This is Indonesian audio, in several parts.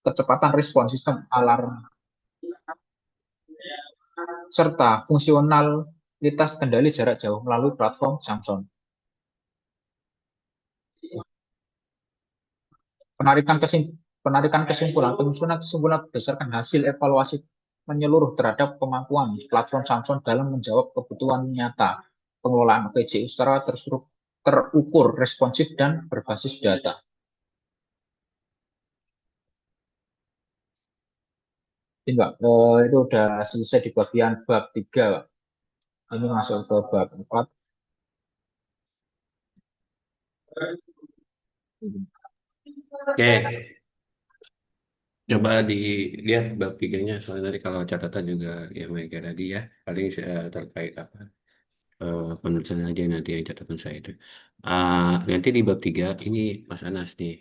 kecepatan respon sistem alarm, serta fungsionalitas kendali jarak jauh melalui platform Samsung. Penarikan kesim- Penarikan kesimpulan, kesimpulan berdasarkan hasil evaluasi menyeluruh terhadap kemampuan platform Samsung dalam menjawab kebutuhan nyata pengelolaan PJU secara terukur, responsif, dan berbasis data. Ini Mbak, itu udah selesai di bagian bab 3. Ini masuk ke bab 4. Oke, coba dilihat bab tiganya soalnya nanti kalau catatan juga ya mereka tadi ya paling terkait apa penulisan aja nanti yang catatan saya itu. Nanti di bab 3 ini Mas Anas nih.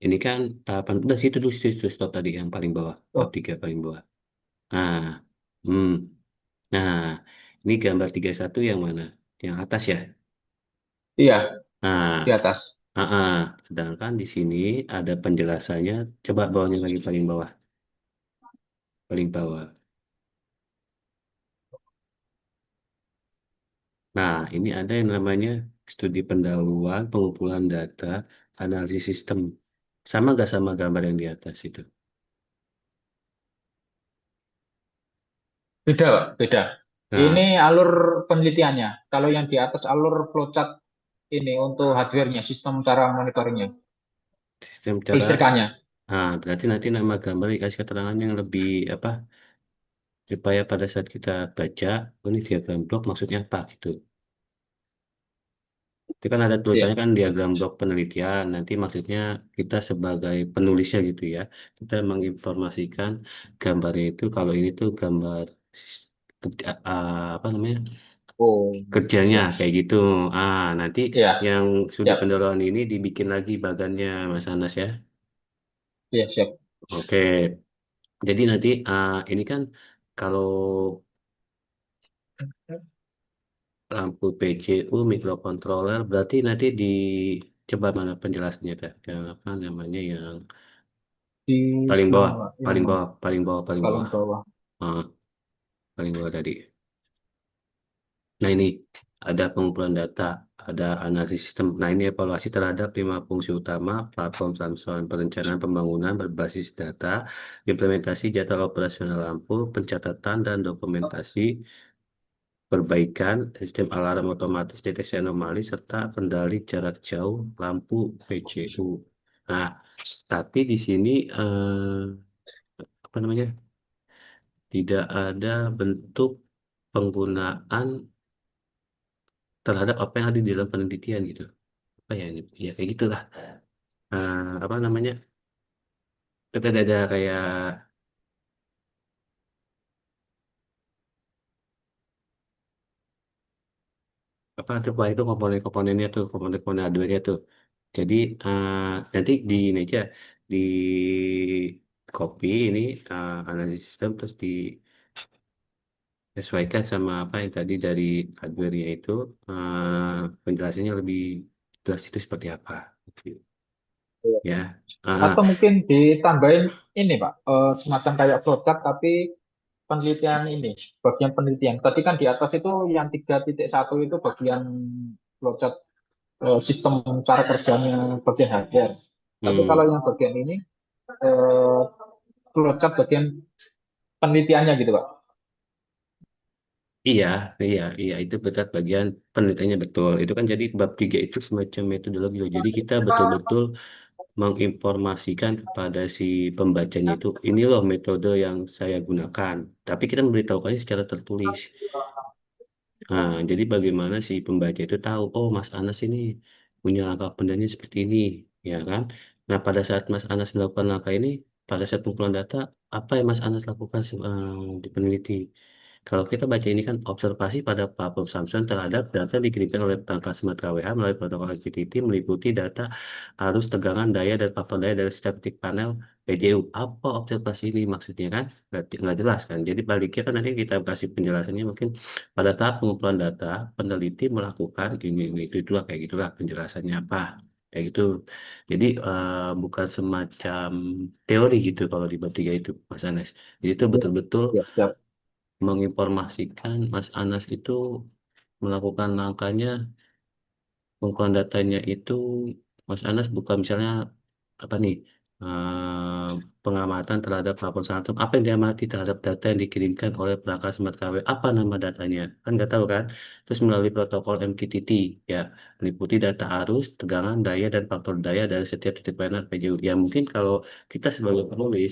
Ini kan tahapan udah situ dulu situ, stop tadi yang paling bawah bab Oh, 3 paling bawah. Nah, hmm. Nah, ini gambar 31 yang mana? Yang atas ya. iya, di Nah, atas. sedangkan di sini ada penjelasannya. Coba bawahnya lagi paling bawah, paling bawah. Nah, ini ada yang namanya studi pendahuluan, pengumpulan data, analisis sistem. Sama nggak sama gambar yang di atas itu? Beda, Pak, beda. Ini Nah, alur penelitiannya. Kalau yang di atas alur flowchart ini untuk hardware-nya, sistem cara monitoringnya, sistem cara, kelistrikannya. berarti nanti nama gambar dikasih keterangan yang lebih apa? Supaya pada saat kita baca, oh ini diagram blok maksudnya apa gitu. Itu kan ada Iya. tulisannya kan diagram blok penelitian. Nanti maksudnya kita sebagai penulisnya gitu ya. Kita menginformasikan gambarnya itu kalau ini tuh gambar apa namanya? Oh, Kerjanya ya. kayak gitu. Nanti Iya, yang studi siap. pendahuluan ini dibikin lagi bagannya Mas Anas ya. Iya, siap. Oke. Jadi nanti ini kan kalau lampu PCU microcontroller berarti nanti di coba mana penjelasannya Kak? Yang apa namanya yang Di paling bawah, sebelah ini, paling Bang, bawah, paling bawah, paling paling bawah. bawah. Ah, paling bawah tadi. Nah ini ada pengumpulan data, ada analisis sistem. Nah ini evaluasi terhadap 5 fungsi utama platform Samsung, perencanaan pembangunan berbasis data, implementasi jadwal operasional lampu, pencatatan dan dokumentasi, perbaikan sistem alarm otomatis deteksi anomali, serta kendali jarak jauh lampu PCU. Nah, tapi di sini apa namanya? Tidak ada bentuk penggunaan terhadap apa yang ada di dalam penelitian gitu. Apa ya ini? Ya kayak gitulah. Apa namanya? Kita ada kayak apa tuh Pak itu komponen-komponennya tuh, komponen-komponen hardware-nya tuh. Jadi nanti di ini aja di copy ini analisis sistem terus disesuaikan sama apa yang tadi dari hardware-nya itu penjelasannya lebih jelas itu seperti apa. Gitu. Iya. Ya. Ah, Atau mungkin ditambahin ini, Pak, semacam kayak flowchart, tapi penelitian ini, bagian penelitian. Tadi kan di atas itu yang 3.1 itu bagian flowchart, sistem cara kerjanya bagian hardware. Tapi kalau hmm. yang bagian ini, eh, flowchart bagian penelitiannya gitu, Pak. Iya, iya, iya, itu betul bagian penelitiannya betul. Itu kan jadi bab 3 itu semacam metodologi loh. Jadi kita betul-betul menginformasikan kepada si pembacanya itu, ini loh metode yang saya gunakan. Tapi kita memberitahukannya secara tertulis. Jadi bagaimana si pembaca itu tahu, oh Mas Anas ini punya langkah pendeknya seperti ini, ya kan? Nah, pada saat Mas Anas melakukan langkah ini, pada saat pengumpulan data, apa yang Mas Anas lakukan di peneliti? Kalau kita baca ini kan observasi pada platform Samsung terhadap data yang dikirimkan oleh perangkat smart KWH melalui protokol HTTP meliputi data arus tegangan daya dan faktor daya dari setiap titik panel PJU. Apa observasi ini maksudnya kan? Nggak jelas kan? Jadi baliknya kan nanti kita kasih penjelasannya mungkin pada tahap pengumpulan data, peneliti melakukan ini itu itulah kayak gitulah penjelasannya apa. kayak gitu. Jadi bukan semacam teori gitu kalau di bab 3 itu Mas Anas. Jadi itu Ya, betul-betul ya, siap. menginformasikan Mas Anas itu melakukan langkahnya, pengumpulan datanya itu Mas Anas bukan misalnya apa nih pengamatan terhadap lapor santum apa yang diamati terhadap data yang dikirimkan oleh perangkat smart KW apa nama datanya kan nggak tahu kan terus melalui protokol MQTT ya meliputi data arus tegangan daya dan faktor daya dari setiap titik planar PJU ya mungkin kalau kita sebagai penulis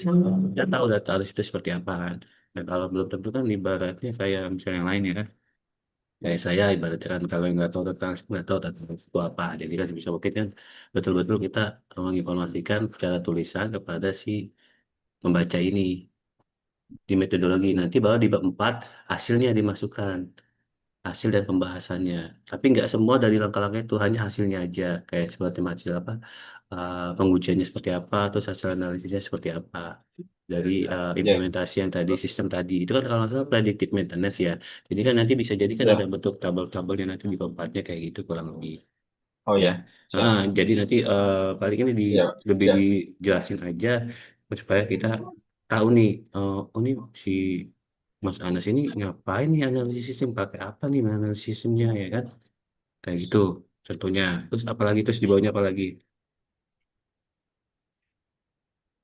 kita tahu data arus itu seperti apa kan dan kalau belum tentu kan ibaratnya kayak misalnya yang lain ya kan kayak saya ibaratnya kan kalau yang nggak tahu tentang itu apa jadi kan sebisa mungkin kan betul-betul kita menginformasikan secara tulisan kepada si membaca ini di metodologi nanti baru di bab 4 hasilnya dimasukkan hasil dan pembahasannya tapi nggak semua dari langkah-langkah itu hanya hasilnya aja kayak seperti hasil apa pengujiannya seperti apa terus hasil analisisnya seperti apa dari Ya, implementasi yang tadi sistem tadi itu kan kalau nggak salah predictive maintenance ya jadi kan nanti bisa jadi kan ada ya. bentuk tabel-tabelnya nanti di bab 4-nya kayak gitu kurang lebih Oh ya. ya, siap. Jadi nanti paling ini Ya, lebih ya. dijelasin aja supaya kita tahu nih, oh nih si Mas Anas ini ngapain nih analisis sistem, pakai apa nih analisis sistemnya ya kan? Kayak gitu contohnya. Terus apalagi terus di bawahnya apalagi?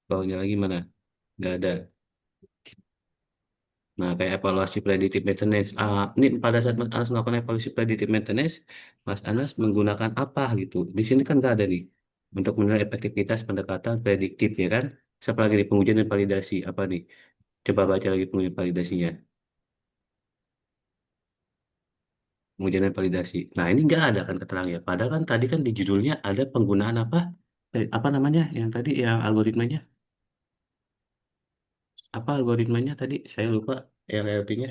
Bawahnya lagi mana? Nggak ada. Nah, kayak evaluasi predictive maintenance. Ini pada saat Mas Anas melakukan evaluasi predictive maintenance, Mas Anas menggunakan apa gitu? Di sini kan nggak ada nih. Untuk menilai efektivitas pendekatan prediktif ya kan? Siapa lagi nih pengujian dan validasi apa nih? Coba baca lagi pengujian validasinya. Pengujian dan validasi. Nah, ini nggak ada kan keterangannya. Padahal kan tadi kan di judulnya ada penggunaan apa? Apa namanya? Yang tadi yang algoritmanya? Apa algoritmanya tadi? Saya lupa yang LP-nya.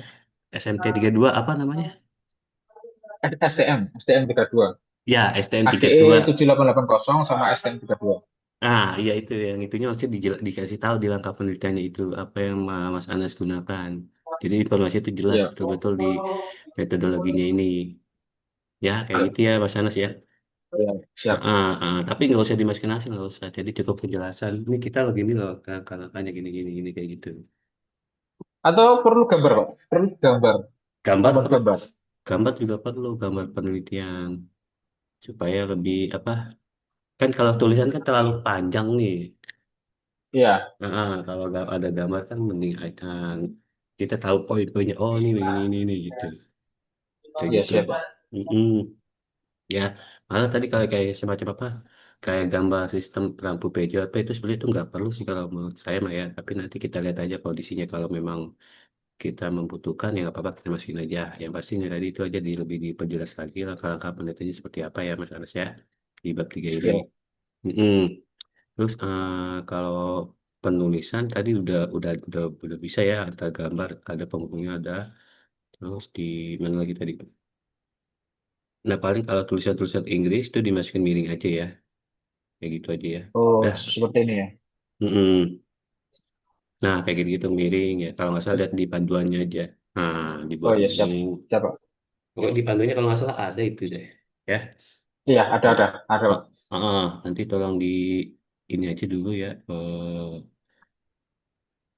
SMT 2 apa namanya? STM 32. Ya, STM ADE 2. 7880 sama STM 32. Ah, iya itu yang itunya maksudnya dikasih tahu di langkah penelitiannya itu apa yang Mas Anas gunakan. Jadi informasi itu jelas Ya, betul-betul di metodologinya ini. Ya, kayak gitu ya Mas Anas ya. ya, siap. Tapi nggak usah dimasukin hasil, nggak usah. Jadi cukup penjelasan. Ini kita lagi ini loh, kakaknya gini kayak gitu. Atau perlu gambar, Pak? Perlu gambar, Gambar tambahan perlu, gambar. gambar juga perlu, gambar penelitian supaya lebih apa? Kan kalau tulisan kan terlalu panjang nih. Iya, Kalau nggak ada gambar kan mending kita tahu poin-poinnya. Oh ini gitu, kayak iya gitu. siap, Pak. Mm-mm. Ya, malah tadi kalau kayak semacam apa, kayak gambar sistem lampu PJOP itu sebenarnya itu nggak perlu sih kalau menurut saya mah ya. Tapi nanti kita lihat aja kondisinya kalau memang kita membutuhkan ya nggak apa-apa kita masukin aja. Yang pastinya tadi itu aja lebih diperjelas lagi langkah-langkah penelitiannya seperti apa ya Mas Anas ya di bab 3 ini. Siap. Mm-mm. Terus kalau penulisan tadi udah bisa ya ada gambar, ada penghubungnya ada. Terus di mana lagi tadi? Nah paling kalau tulisan-tulisan Inggris itu dimasukin miring aja ya, kayak gitu aja ya. Oh, Dah. seperti ini ya. Mm-mm. Nah kayak gitu-gitu miring ya. Kalau nggak salah lihat di panduannya aja. Nah Oh dibuat iya, siap. miring. Siap, Pak. Pokoknya di panduannya kalau nggak salah ada itu deh. Ya. Iya, Oh, ada, Pak. nanti tolong di ini aja dulu ya.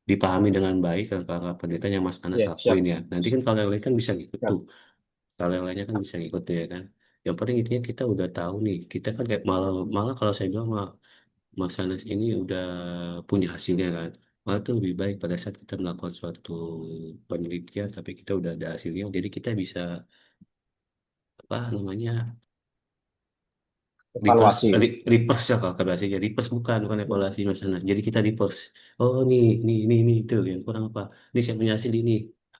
Dipahami dengan baik langkah penelitian yang Mas Anas Iya, lakuin siap. ya. Nanti kan kalau yang lain kan bisa ngikut tuh. Siap. Kalau yang lainnya kan bisa ngikut tuh ya kan. Yang penting intinya kita udah tahu nih. Kita kan kayak malah malah kalau saya bilang Mas Anas ini udah punya hasilnya kan. Malah itu lebih baik pada saat kita melakukan suatu penelitian tapi kita udah ada hasilnya. Jadi kita bisa apa namanya reverse Evaluasi. reverse ya kalau bahasanya reverse bukan evaluasi Mas Anas. Jadi kita reverse. Oh nih itu yang kurang apa? Ini saya punya hasil ini.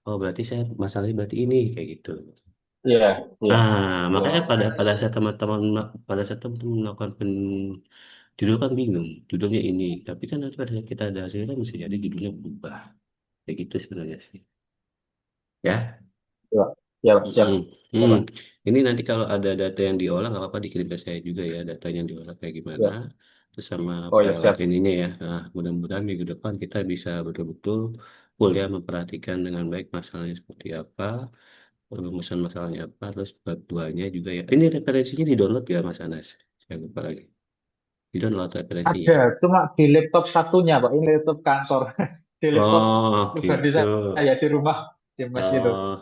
Oh berarti saya masalahnya berarti ini kayak gitu. Iya, iya, iya. Makanya pada saat teman-teman melakukan judul kan bingung, judulnya ini. Tapi kan nanti pada saat kita ada hasilnya kan bisa jadi judulnya berubah. Kayak gitu sebenarnya sih. Ya. Iya, iya, Pak. Siap. Mm-mm. Siap, Hmm. Pak. Ini nanti kalau ada data yang diolah nggak apa-apa dikirim ke saya juga ya datanya yang diolah kayak gimana. Iya. Terus sama Oh iya, pelet siap. ininya ya. Nah, mudah-mudahan minggu depan kita bisa betul-betul full ya memperhatikan dengan baik masalahnya seperti apa, rumusan masalahnya apa, terus bab duanya juga ya. Ini referensinya di download ya Mas Anas. Saya lupa lagi. di download referensinya. Ada, cuma di laptop satunya, Pak. Ini laptop kantor. Di laptop Oh pribadi gitu. saya di rumah, di mes itu. Oh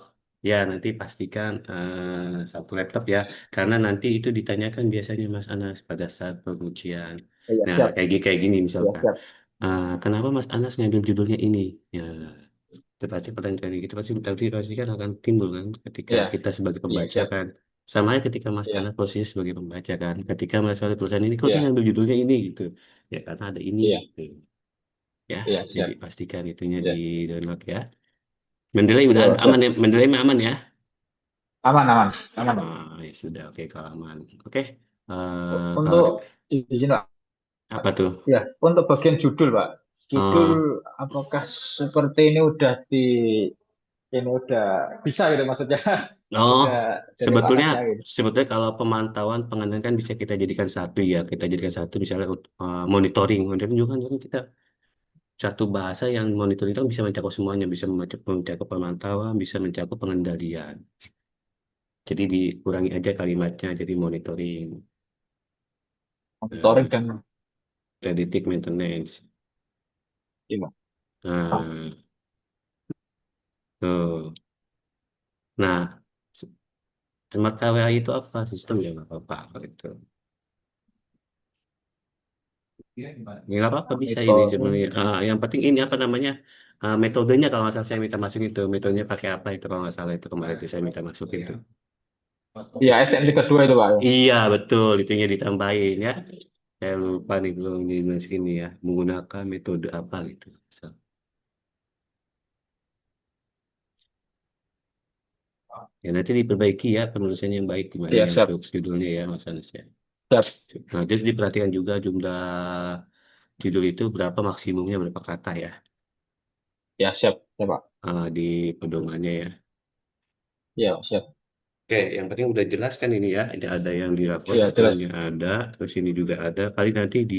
ya, nanti pastikan satu laptop ya, karena nanti itu ditanyakan biasanya Mas Anas pada saat pengujian. Iya, Nah, siap. kayak gini Iya, misalkan, siap. kenapa Mas Anas ngambil judulnya ini? Ya, itu pasti pertanyaan gitu pasti kan akan timbul kan ketika Iya, kita sebagai iya, pembaca siap. kan. Sama aja ketika Mas Iya, Anas posisi sebagai pembaca kan. Ketika Mas Anas tulisan ini, kok dia iya, ngambil judulnya ini gitu? Ya karena ada ini iya, gitu. Ya, iya, jadi siap. pastikan itunya di Iya, download ya. Mendeley udah yo, aman siap. ya, Mendeley mah aman ya. Aman, aman, aman, Pak. Ya sudah, oke kalau aman. Oke, kalau Untuk izin, Pak. apa tuh? Ya, untuk bagian judul, Pak. Judul Eh, apakah seperti ini udah ini udah bisa gitu maksudnya. oh, Udah dari sebetulnya panasnya gitu. sebetulnya kalau pemantauan pengendalian kan bisa kita jadikan satu ya. Kita jadikan satu misalnya monitoring. Monitoring juga kan kita satu bahasa yang monitoring itu bisa mencakup semuanya, bisa mencakup pemantauan, bisa mencakup pengendalian. Jadi dikurangi aja kalimatnya, jadi monitoring, Monitoring eh, dan predictive maintenance. ini. Nah, tuh. Nah, smart KWA itu apa? Sistem ya nggak apa-apa kalau itu. Ya nggak apa-apa bisa ini sebenarnya. Monitoring. Yang penting ini apa namanya? Metodenya kalau nggak salah saya minta masukin itu. Metodenya pakai apa itu kalau nggak salah itu kemarin itu saya minta masukin itu. Iya, STM kedua itu, Pak. Ya. Iya betul, itunya ditambahin ya. Saya lupa nih belum dimasukin ini ya. Menggunakan metode apa gitu. So, ya nanti diperbaiki ya penulisannya yang baik gimana Iya, ya siap. untuk judulnya ya Mas Anas ya. Siap. Nah, terus diperhatikan juga jumlah judul itu berapa maksimumnya berapa kata ya Ya, siap. Ya, Pak. di pedomannya ya. Iya, siap. Oke, yang penting udah jelas kan ini ya. Ini ada yang di rapor Iya, jelas. sistemnya ada, terus ini juga ada. Paling nanti di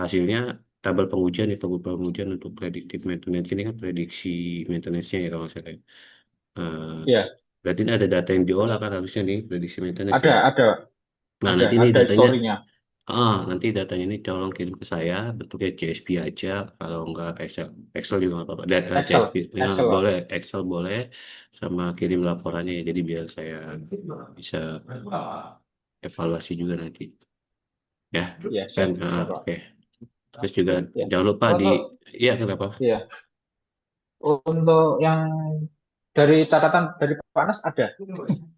hasilnya tabel pengujian itu tabel pengujian untuk predictive maintenance ini kan prediksi maintenance-nya ya kalau nggak salah. Ya. Eh, Iya. berarti ini ada data yang diolah kan harusnya nih prediksi maintenance ya. Ada, Nah nanti ini ada datanya, historinya. nanti datanya ini tolong kirim ke saya bentuknya CSV aja, kalau nggak Excel, Excel juga nggak apa-apa. Dan CSV, Excel, ya, Excel, boleh Pak. Excel boleh, sama kirim laporannya ya. Jadi biar saya bisa evaluasi juga nanti ya Iya, kan. siap. Siap, Pak. Oke, terus juga Ya. jangan lupa di, Untuk, iya kenapa. ya, untuk yang dari catatan dari Pak Anas ada.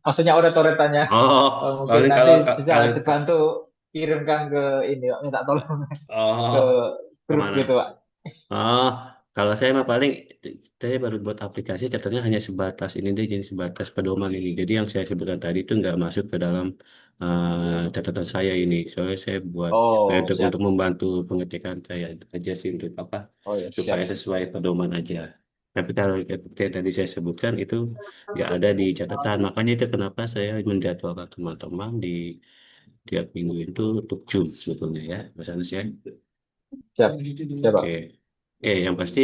Maksudnya oret-oretannya. Oh Mungkin paling nanti kalau bisa dibantu kirimkan ke ini, Pak. Minta tolong oh ke grup kemana. gitu, Pak. Oh, kalau saya mah paling saya baru buat aplikasi catatannya hanya sebatas ini deh, jadi sebatas pedoman ini. Jadi yang saya sebutkan tadi itu nggak masuk ke dalam catatan saya ini. Soalnya saya buat supaya Oh, untuk siap. membantu pengecekan saya aja sih untuk apa Oh, ya, supaya siap. sesuai pedoman aja. Tapi kalau yang tadi saya sebutkan itu nggak ada di catatan. Makanya itu kenapa saya menjadwalkan teman-teman di tiap minggu itu untuk Zoom sebetulnya ya, Mas Anas ya. Siap. Siap, Oke, Pak. oke. Yang pasti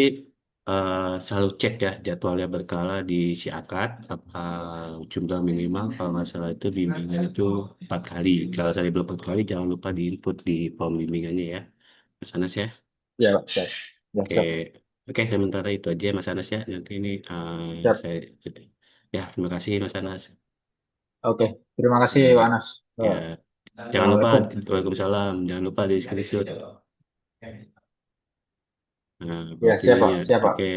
selalu cek ya jadwalnya berkala di si akad apa jumlah minimal kalau nggak salah itu bimbingan itu 4 kali. Kalau saya belum 4 kali jangan lupa di input di form bimbingannya ya, Mas Anas ya. Ya, Pak. Siap. Ya, Oke, siap. oke. Sementara itu aja Mas Anas ya. Nanti ini Siap. saya ya terima kasih Mas Anas. Oke. Terima kasih, Pak Baik, Anas. ya. Jangan lupa, Assalamualaikum. Waalaikumsalam. Jangan lupa di screenshot Ya, siap, Pak. ininya. Siap, Pak. Oke.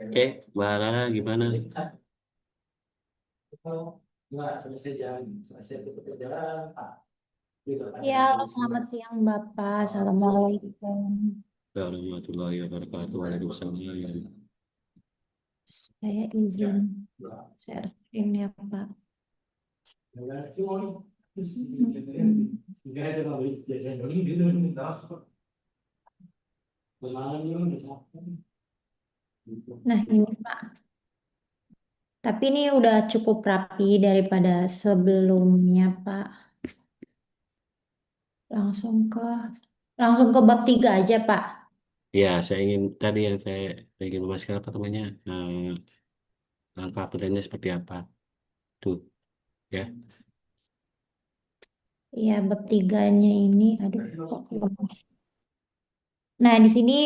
Oke, Mbak Rara gimana? Ya, halo, selamat siang Bapak. Assalamualaikum. Warahmatullahi wabarakatuh. Waalaikumsalam. Saya izin share screen ya Pak. Hmm. Nah ini Pak, tapi ini udah cukup rapi daripada sebelumnya Pak. Langsung ke langsung ke bab 3 aja Pak. Ya, saya ingin tadi yang saya ingin memastikan apa namanya langkah pilihannya seperti apa tuh. ya. Iya, bab tiganya ini, aduh, kok belum. Nah, di sini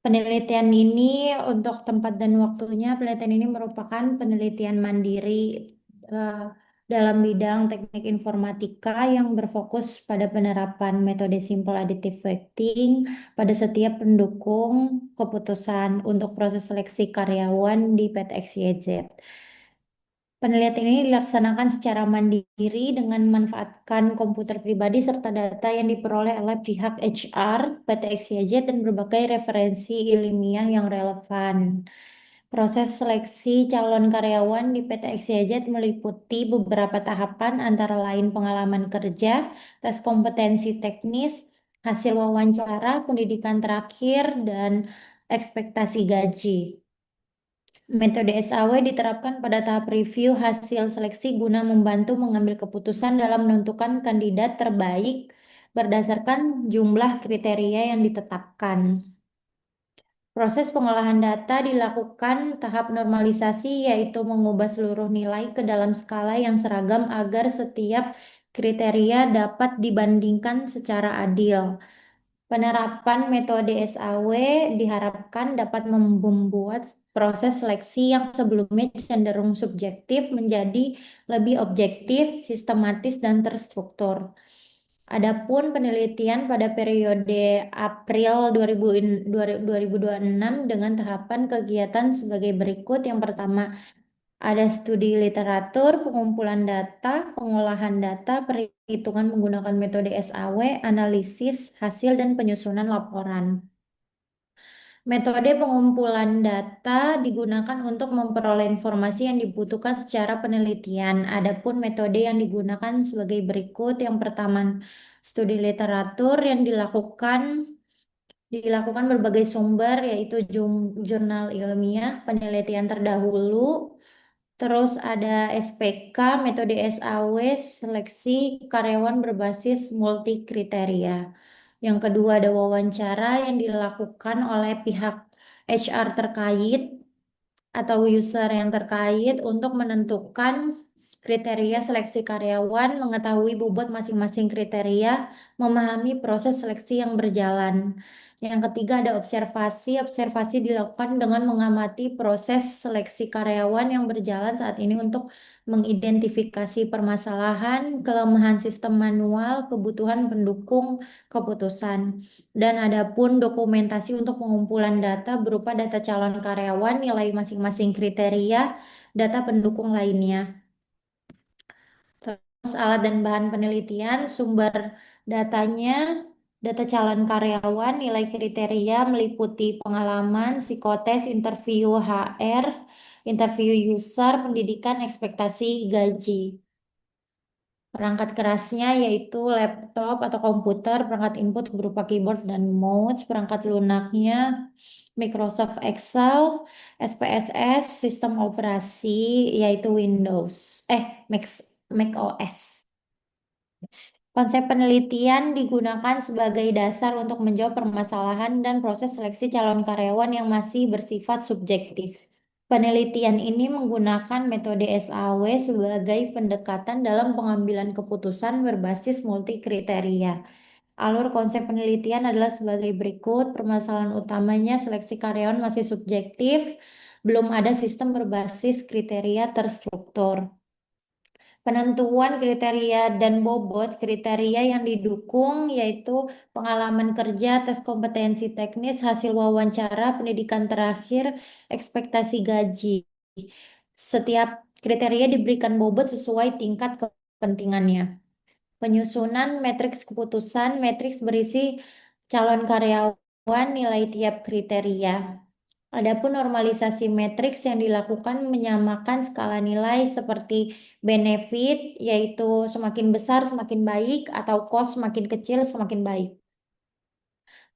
penelitian ini untuk tempat dan waktunya, penelitian ini merupakan penelitian mandiri eh, dalam bidang teknik informatika yang berfokus pada penerapan metode simple additive weighting pada setiap pendukung keputusan untuk proses seleksi karyawan di PT XYZ. Penelitian ini dilaksanakan secara mandiri dengan memanfaatkan komputer pribadi serta data yang diperoleh oleh pihak HR, PT XYZ, dan berbagai referensi ilmiah yang relevan. Proses seleksi calon karyawan di PT XYZ meliputi beberapa tahapan antara lain pengalaman kerja, tes kompetensi teknis, hasil wawancara, pendidikan terakhir, dan ekspektasi gaji. Metode SAW diterapkan pada tahap review hasil seleksi guna membantu mengambil keputusan dalam menentukan kandidat terbaik berdasarkan jumlah kriteria yang ditetapkan. Proses pengolahan data dilakukan tahap normalisasi, yaitu mengubah seluruh nilai ke dalam skala yang seragam agar setiap kriteria dapat dibandingkan secara adil. Penerapan metode SAW diharapkan dapat membuat proses seleksi yang sebelumnya cenderung subjektif menjadi lebih objektif, sistematis, dan terstruktur. Adapun penelitian pada periode April 2026 dengan tahapan kegiatan sebagai berikut. Yang pertama, ada studi literatur, pengumpulan data, pengolahan data, perhitungan menggunakan metode SAW, analisis hasil, dan penyusunan laporan. Metode pengumpulan data digunakan untuk memperoleh informasi yang dibutuhkan secara penelitian. Adapun metode yang digunakan sebagai berikut. Yang pertama, studi literatur yang dilakukan berbagai sumber, yaitu jurnal ilmiah, penelitian terdahulu. Terus ada SPK, metode SAW, seleksi karyawan berbasis multi kriteria. Yang kedua ada wawancara yang dilakukan oleh pihak HR terkait atau user yang terkait untuk menentukan kriteria seleksi karyawan, mengetahui bobot masing-masing kriteria, memahami proses seleksi yang berjalan. Yang ketiga ada observasi. Observasi dilakukan dengan mengamati proses seleksi karyawan yang berjalan saat ini untuk mengidentifikasi permasalahan, kelemahan sistem manual, kebutuhan pendukung keputusan. Dan ada pun dokumentasi untuk pengumpulan data berupa data calon karyawan, nilai masing-masing kriteria, data pendukung lainnya. Terus alat dan bahan penelitian, sumber datanya, data calon karyawan, nilai kriteria meliputi pengalaman, psikotes, interview HR, interview user, pendidikan, ekspektasi gaji. Perangkat kerasnya yaitu laptop atau komputer, perangkat input berupa keyboard dan mouse, perangkat lunaknya Microsoft Excel, SPSS, sistem operasi yaitu Windows, Mac, Mac OS. Konsep penelitian digunakan sebagai dasar untuk menjawab permasalahan dan proses seleksi calon karyawan yang masih bersifat subjektif. Penelitian ini menggunakan metode SAW sebagai pendekatan dalam pengambilan keputusan berbasis multi kriteria. Alur konsep penelitian adalah sebagai berikut. Permasalahan utamanya seleksi karyawan masih subjektif, belum ada sistem berbasis kriteria terstruktur. Penentuan kriteria dan bobot kriteria yang didukung yaitu pengalaman kerja, tes kompetensi teknis, hasil wawancara, pendidikan terakhir, ekspektasi gaji. Setiap kriteria diberikan bobot sesuai tingkat kepentingannya. Penyusunan matriks keputusan, matriks berisi calon karyawan, nilai tiap kriteria. Adapun normalisasi matriks yang dilakukan menyamakan skala nilai seperti benefit, yaitu semakin besar semakin baik, atau cost semakin kecil semakin baik.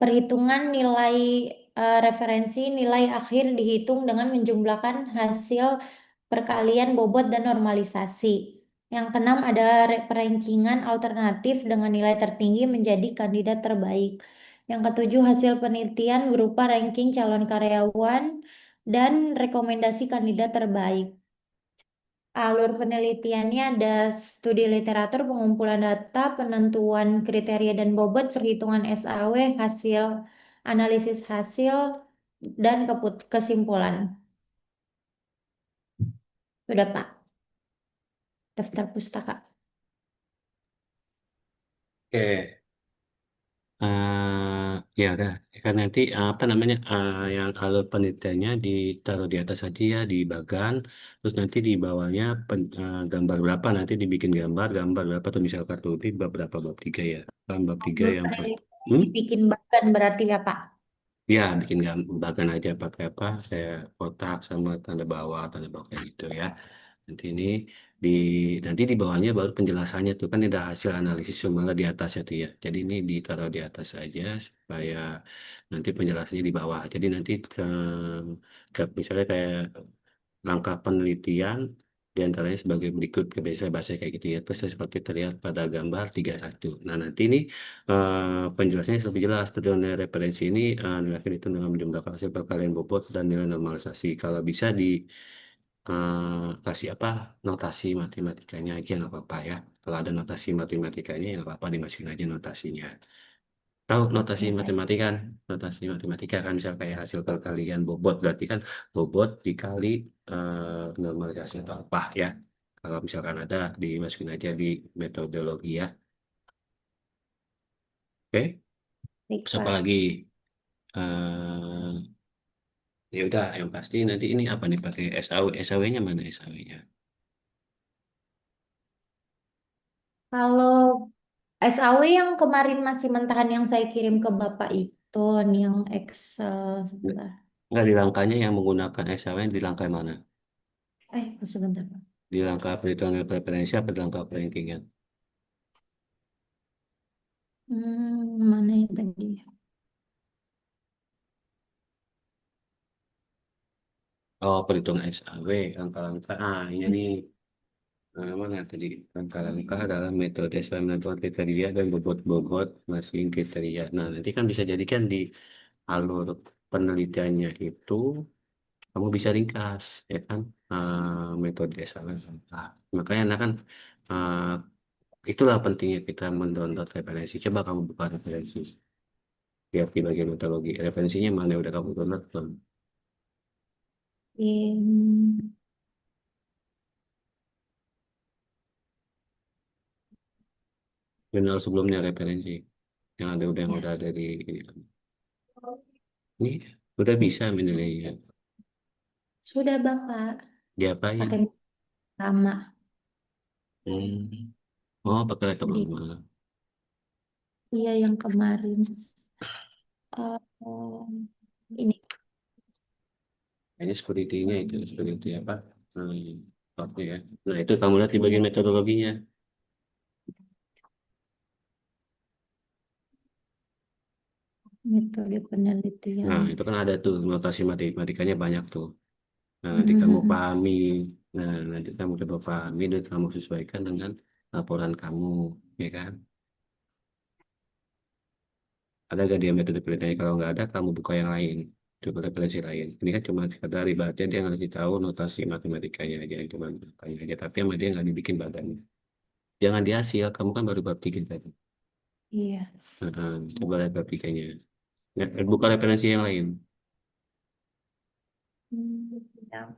Perhitungan nilai referensi nilai akhir dihitung dengan menjumlahkan hasil perkalian bobot dan normalisasi. Yang keenam ada perankingan alternatif dengan nilai tertinggi menjadi kandidat terbaik. Yang ketujuh hasil penelitian berupa ranking calon karyawan dan rekomendasi kandidat terbaik. Alur penelitiannya ada studi literatur, pengumpulan data, penentuan kriteria dan bobot, perhitungan SAW, hasil analisis hasil, dan kesimpulan. Sudah Pak, daftar pustaka. Oke. Ya udah, kan nanti apa namanya yang alur penelitiannya ditaruh di atas saja ya di bagan, terus nanti di bawahnya gambar berapa nanti dibikin gambar berapa tuh misal kartu ini bab berapa bab 3 ya, kan bab 3 Alur yang penelitiannya hmm? dibikin bahkan berarti ya Pak. Ya bikin bagan aja pakai apa kayak kotak sama tanda bawah kayak gitu ya. Nanti ini di nanti di bawahnya baru penjelasannya tuh kan ada hasil analisis semuanya di atasnya tuh ya. Jadi ini ditaruh di atas saja supaya nanti penjelasannya di bawah. Jadi nanti misalnya kayak langkah penelitian di antaranya sebagai berikut ke bahasa kayak gitu ya. Terus seperti terlihat pada gambar 31. Nah, nanti ini penjelasannya lebih jelas. Tujuan dari referensi ini dilakukan itu dengan menjumlahkan hasil perkalian bobot dan nilai normalisasi. Kalau bisa di kasih apa notasi matematikanya aja nggak apa-apa ya. Kalau ada notasi matematikanya ya nggak apa-apa dimasukin aja notasinya. Tahu notasi Ya Pak. matematika kan? Notasi matematika kan misal kayak hasil perkalian bobot berarti kan bobot dikali normalisasi atau apa ya. Kalau misalkan ada dimasukin aja di metodologi ya. Oke, Baik terus apa Pak. lagi? Eh Ya udah, yang pasti nanti ini apa nih pakai SAW? SAW-nya mana SAW-nya? Kalau SAW yang kemarin masih mentahan yang saya kirim ke Bapak itu nih yang Excel sebentar. Nggak di langkahnya yang menggunakan SAW di langkah mana? Sebentar Pak. Di langkah perhitungan preferensi apa di langkah rankingan? Mana yang tadi? Oh, perhitungan SAW, langkah-langkah. Ini nih, mana tadi? Langkah-langkah dalam metode sesuai menentukan kriteria dan bobot-bobot masing kriteria. Nah, nanti kan bisa jadikan di alur penelitiannya itu, kamu bisa ringkas, ya kan? Metode SAW. Nah, makanya nah kan, eh, itulah pentingnya kita mendownload referensi. Coba kamu buka referensi. Lihat di bagian metodologi. Referensinya mana udah kamu download belum? Em, Jurnal sebelumnya referensi. Yang ya, udah ada di ini. Ini udah bisa menilainya. sudah Bapak Diapain? pakai sama. Hmm. Oh, pakai laptop Jadi lama. iya yang kemarin. Oh, ini Ini security-nya itu, security apa? Oke ya. Nah, itu kamu lihat di bagian metodologinya. metode penelitian. Nah, itu kan ada tuh notasi matematikanya banyak tuh. Nah, nanti kamu pahami. Nah, nanti kamu coba pahami dan kamu sesuaikan dengan laporan kamu, ya kan? Ada gak dia metode penelitiannya? Kalau nggak ada, kamu buka yang lain. Coba referensi lain. Ini kan cuma sekedar ibaratnya dia ngasih tahu notasi matematikanya aja, yang cuma matematikanya aja. Tapi sama dia nggak dibikin badannya. Jangan di hasil, kamu kan baru bab 3 tadi. Iya. Coba lihat bab 3-nya. Buka referensi yang lain. Ya.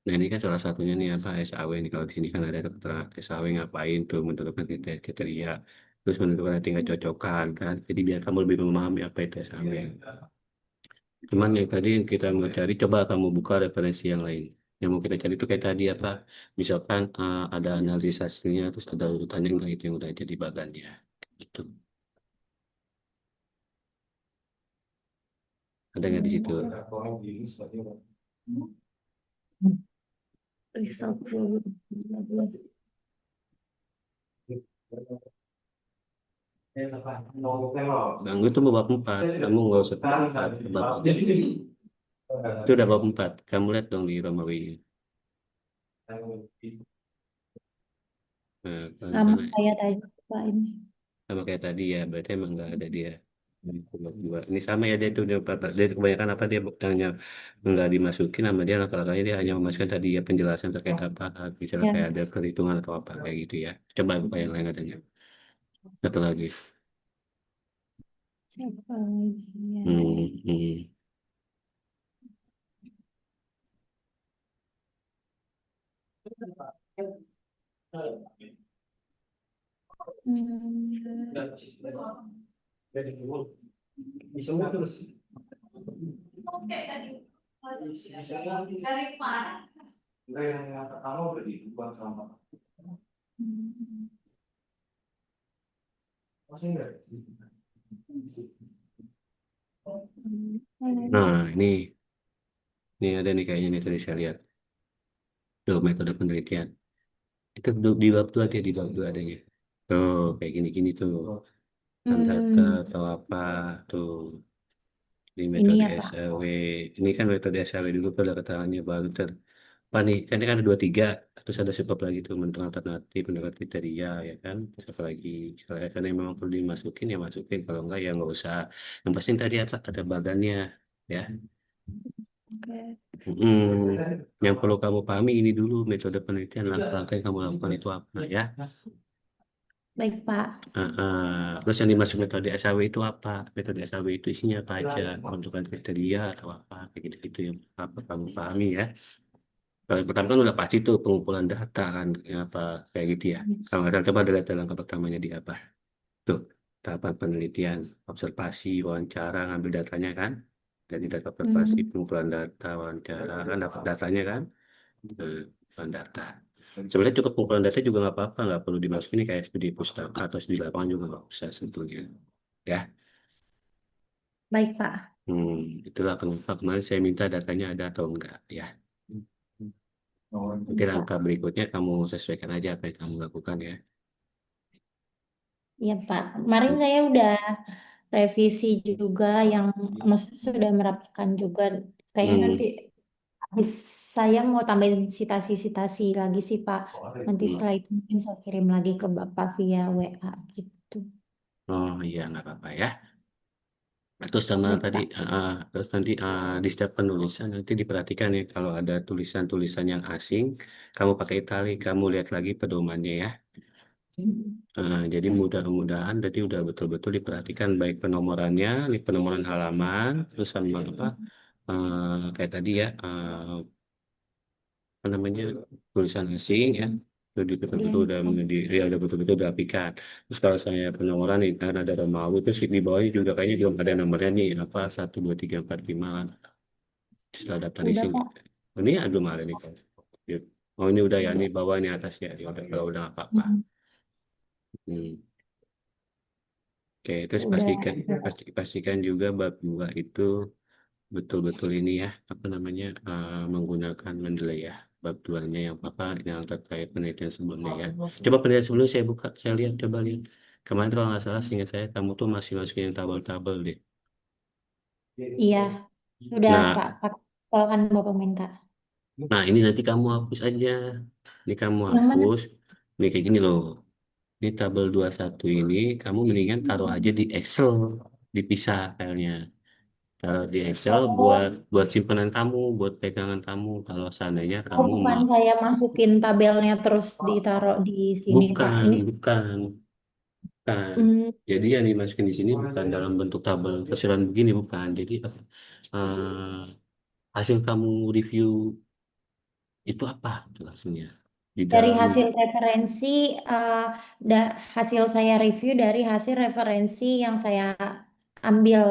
Nah, ini kan salah satunya nih apa SAW nih. Kalau di sini kan ada keterangan SAW ngapain tuh menentukan kriteria. Terus menentukan tingkat cocokan kan. Jadi biar kamu lebih memahami apa itu SAW. Cuman yang tadi yang kita mau cari, coba kamu buka referensi yang lain. Yang mau kita cari itu kayak tadi apa? Misalkan ada analisis hasilnya, terus ada urutannya nggak itu yang udah jadi bagannya. Gitu. Ada nggak di situ? Result. Bang, itu mau bab 4. Kamu nggak usah bab 4. Itu udah bab 4. Kamu lihat dong di Romawi. Nah, Sama karena kayak tadi Pak ini. sama kayak tadi ya, berarti emang nggak ada dia. Ini sama ya dia tuh dia kebanyakan apa dia tanya nggak dimasukin sama dia langkah-langkahnya dia hanya memasukkan tadi ya penjelasan terkait apa misalnya kayak Ya, ada perhitungan atau apa kayak gitu ya. Coba buka yang lain adanya. Satu lagi. siapa lagi ya? Hmm. Hmm, hmm, Nah, ini ada nih kayaknya nih tadi saya lihat. Tuh metode penelitian. Itu di bab 2 dia di bab 2 adanya. Tuh kayak gini-gini tuh. Data hmm. atau apa tuh. Di Ini metode ya Pak. SLW. Ini kan metode SLW dulu tuh ada keterangannya baru apa nih? Kan ini kan ada dua tiga. Terus ada sebab lagi tuh menentukan alternatif, menentukan kriteria ya kan. Terus apa lagi? Kalau karena memang perlu dimasukin ya masukin. Kalau enggak ya nggak usah. Yang pasti tadi ada bagannya ya. Oke. Yang perlu kamu pahami ini dulu metode penelitian langkah-langkah yang kamu lakukan itu apa ya. Baik Pak. Terus yang dimaksud metode SAW itu apa? Metode SAW itu isinya apa aja? Menentukan kriteria atau apa? Kayak gitu-gitu yang apa kamu pahami ya. Kalau yang pertama kan udah pasti tuh pengumpulan data kan, ya apa kayak gitu ya. Kalau nggak salah coba data langkah pertamanya di apa? Tuh, tahapan penelitian, observasi, wawancara, ngambil datanya kan. Jadi data observasi, Hmm, pengumpulan data, wawancara kan dapat datanya kan. Pengumpulan data. Sebenarnya cukup pengumpulan data juga nggak apa-apa, nggak perlu dimasukin kayak studi pustaka atau studi lapangan juga nggak usah sebetulnya. Ya, baik Pak. hmm, itulah kenapa kemarin saya minta datanya ada atau enggak ya. Nanti Baik, Pak. langkah berikutnya kamu sesuaikan aja apa yang kamu lakukan ya. Iya Pak. Kemarin saya udah revisi juga yang maksudnya sudah merapikan juga. Kayaknya nanti Hmm, habis saya mau tambahin sitasi-sitasi lagi sih Pak. Nanti hmm. setelah itu mungkin saya kirim lagi ke Bapak via WA gitu. Oh iya nggak apa-apa ya. Terus sama Baik tadi, Pak. terus nanti di setiap penulisan nanti diperhatikan ya kalau ada tulisan-tulisan yang asing, kamu pakai itali, kamu lihat lagi pedomannya ya. Jadi mudah-mudahan tadi udah betul-betul diperhatikan baik penomorannya, penomoran halaman, terus sama apa kayak tadi ya apa namanya tulisan asing ya. Itu betul-betul Kemudian udah ya udah betul-betul udah apikan. Terus kalau saya penomoran itu kan ada Romawi terus di bawahnya juga kayaknya belum ada nomornya nih apa 1 2 3 4 5 setelah daftar di udah sini. Pak. Oh, ini aduh malah nih kan. Oh ini udah ya, ini Udah. bawah ini atas ya. Ya udah kalau udah nggak apa-apa. Hmm, Hmm. Oke, terus udah. pastikan juga bab 2 itu betul-betul ini ya, apa namanya, menggunakan Mendeley ya. Bab 2-nya yang apa, yang terkait penelitian sebelumnya ya. Coba penelitian sebelumnya saya buka, saya lihat, coba lihat. Kemarin kalau nggak salah, seingat saya, kamu tuh masih masukin yang tabel-tabel deh. Iya. Udah Pak. Nah, Pak. Kalau kan Bapak minta. nah ini nanti kamu hapus aja. Ini kamu Yang mana? hapus. Ini kayak gini loh. Ini tabel 21 ini kamu mendingan taruh aja di Excel, dipisah filenya. Taruh di Excel buat Oh, buat simpanan kamu, buat pegangan kamu. Kalau seandainya oh kamu bukan mau, saya masukin tabelnya terus ditaruh di sini Pak. bukan, Ini bukan, bukan. hmm, Jadi yang dimasukin di sini bukan dalam bentuk tabel keseluruhan begini, bukan. Jadi eh, hasil kamu review itu apa itu hasilnya di dari dalam hasil referensi, eh, hasil saya review dari hasil referensi yang saya ambil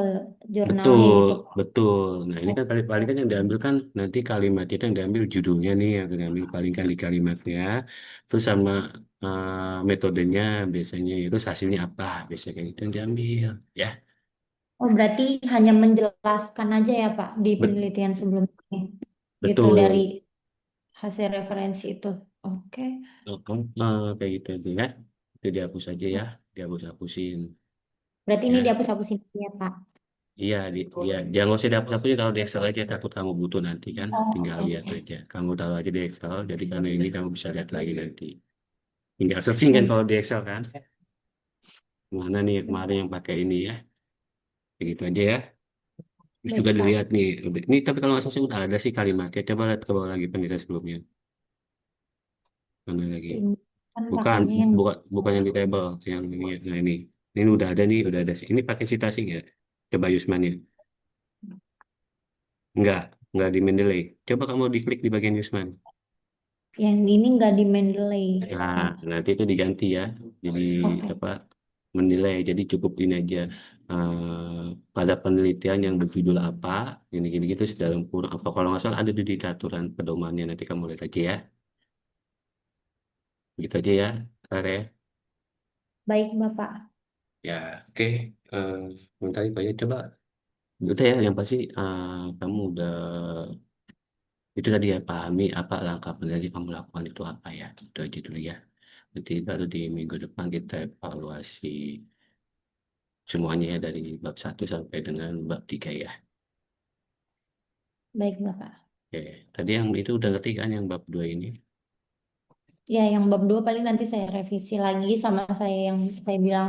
jurnalnya betul, gitu Pak. betul. Nah ini kan paling-paling kan yang diambil kan nanti kalimat itu yang diambil judulnya nih yang diambil paling kali kalimatnya, terus sama metodenya biasanya itu hasilnya apa biasanya kayak gitu yang diambil ya. Oh berarti hanya menjelaskan aja ya Pak di Bet- penelitian sebelumnya gitu dari betul. hasil referensi itu. Oke. Kayak gitu itu ya. Itu dihapus aja ya, dihapus-hapusin Berarti ini ya. dihapus-hapusin ya Pak. Iya, iya, jangan nggak usah dihapus-hapusin, taruh di Excel aja, takut kamu butuh nanti kan, Oh, tinggal oke, lihat oke. aja. Kamu taruh aja di Excel, jadi karena ini kamu bisa lihat lagi nanti. Tinggal searching kan Baik, kalau di Excel kan, mana nih yang kemarin yang pakai ini ya, kayak gitu aja ya. Terus baik juga Kak. dilihat nih, ini tapi kalau nggak salah sih udah ada sih kalimatnya. Coba lihat ke bawah lagi penelitian sebelumnya, mana lagi? Ini kan Bukan, pakainya yang bukan yang di table, yang ini. Nah ini udah ada nih, udah ada sih. Ini pakai citasi nggak? Coba Yusman ya. Nggak di Mendeley. Coba kamu diklik di bagian Yusman. ini nggak di Mendeley, Nah, Kak. nanti itu diganti ya. Jadi Oke, apa? Menilai. Jadi cukup ini aja. Pada penelitian yang berjudul apa, gini-gini gitu dalam kurung apa kalau nggak salah ada di aturan pedomannya nanti kamu lihat aja ya. Gitu aja ya, Rare. baik Bapak. Ya, oke. Eh, Bentar Pak ya, coba. Udah ya, yang pasti kamu udah itu tadi ya pahami apa langkah peneliti kamu lakukan itu apa ya. Itu aja dulu ya. Nanti baru di minggu depan kita evaluasi semuanya ya dari bab 1 sampai dengan bab 3 ya. Baik Bapak. Oke, tadi yang itu udah ngerti kan yang bab 2 ini? Ya, yang bab 2 paling nanti saya revisi lagi sama saya yang saya bilang